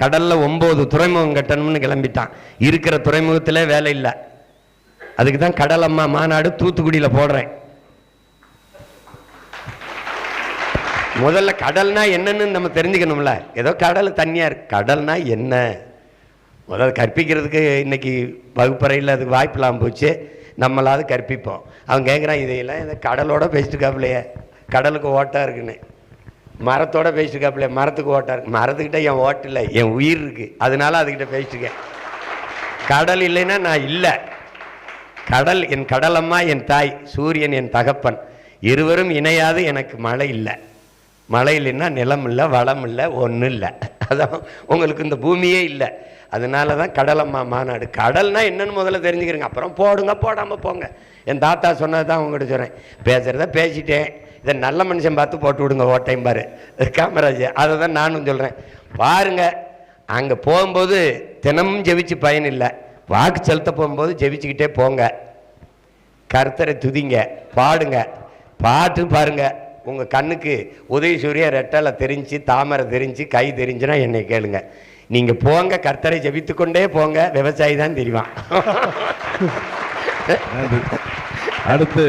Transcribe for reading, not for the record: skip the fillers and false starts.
கடல்ல 9 துறைமுகம் கட்டணும்னு கிளம்பிட்டான். இருக்கிற துறைமுகத்திலே வேலை இல்லை. அதுக்கு தான் கடல் அம்மா மாநாடு தூத்துக்குடியில் போடுறேன். முதல்ல கடல்னா என்னன்னு நம்ம தெரிஞ்சுக்கணும்ல. ஏதோ கடல் தண்ணியா இருக்கு, கடல்னா என்ன முதல்ல கற்பிக்கிறதுக்கு இன்னைக்கு வகுப்பறையில் அதுக்கு வாய்ப்பு இல்லாமல் போச்சு. நம்மளாவது கற்பிப்போம். அவன் கேட்குறான், இதையெல்லாம் இந்த கடலோட பேசிட்டுக்காப்புலையே, கடலுக்கு ஓட்டா இருக்குன்னு. மரத்தோட பேசிட்டுக்காப்புலையே, மரத்துக்கு ஓட்டா இருக்கு. மரத்துக்கிட்ட என் ஓட்டு இல்லை, என் உயிர் இருக்கு, அதனால அதுக்கிட்ட பேசிட்டுக்கேன். கடல் இல்லைன்னா நான் இல்லை. கடல் என் கடலம்மா, என் தாய், சூரியன் என் தகப்பன், இருவரும் இணையாது எனக்கு மழை இல்லை. மழை இல்லைன்னா நிலம் இல்லை, வளம் இல்லை, ஒன்றும் இல்லை. அதான் உங்களுக்கு இந்த பூமியே இல்லை. அதனால தான் கடலம்மா மாநாடு. கடல்னா என்னன்னு முதல்ல தெரிஞ்சுக்கிறேங்க, அப்புறம் போடுங்க, போடாமல் போங்க. என் தாத்தா சொன்னது தான் உங்கள்கிட்ட சொல்கிறேன். பேசுகிறத பேசிட்டேன், இதை நல்ல மனுஷன் பார்த்து போட்டு விடுங்க ஓட்டையும் பாரு காமராஜ். அதை தான் நானும் சொல்கிறேன். பாருங்க, அங்கே போகும்போது தினமும் ஜெபிச்சு பயன் இல்லை. வாக்கு செலுத்த போகும்போது ஜெபிச்சுக்கிட்டே போங்க. கர்த்தரை துதிங்க, பாடுங்க. பாட்டு பாருங்க, உங்கள் கண்ணுக்கு உதய சூரிய ரெட்டலை தெரிஞ்சு, தாமரை தெரிஞ்சு, கை தெரிஞ்சுன்னா என்னை கேளுங்க. நீங்கள் போங்க, கர்த்தரை ஜெபித்து கொண்டே போங்க. விவசாயி தான் தெரியுவான். அடுத்து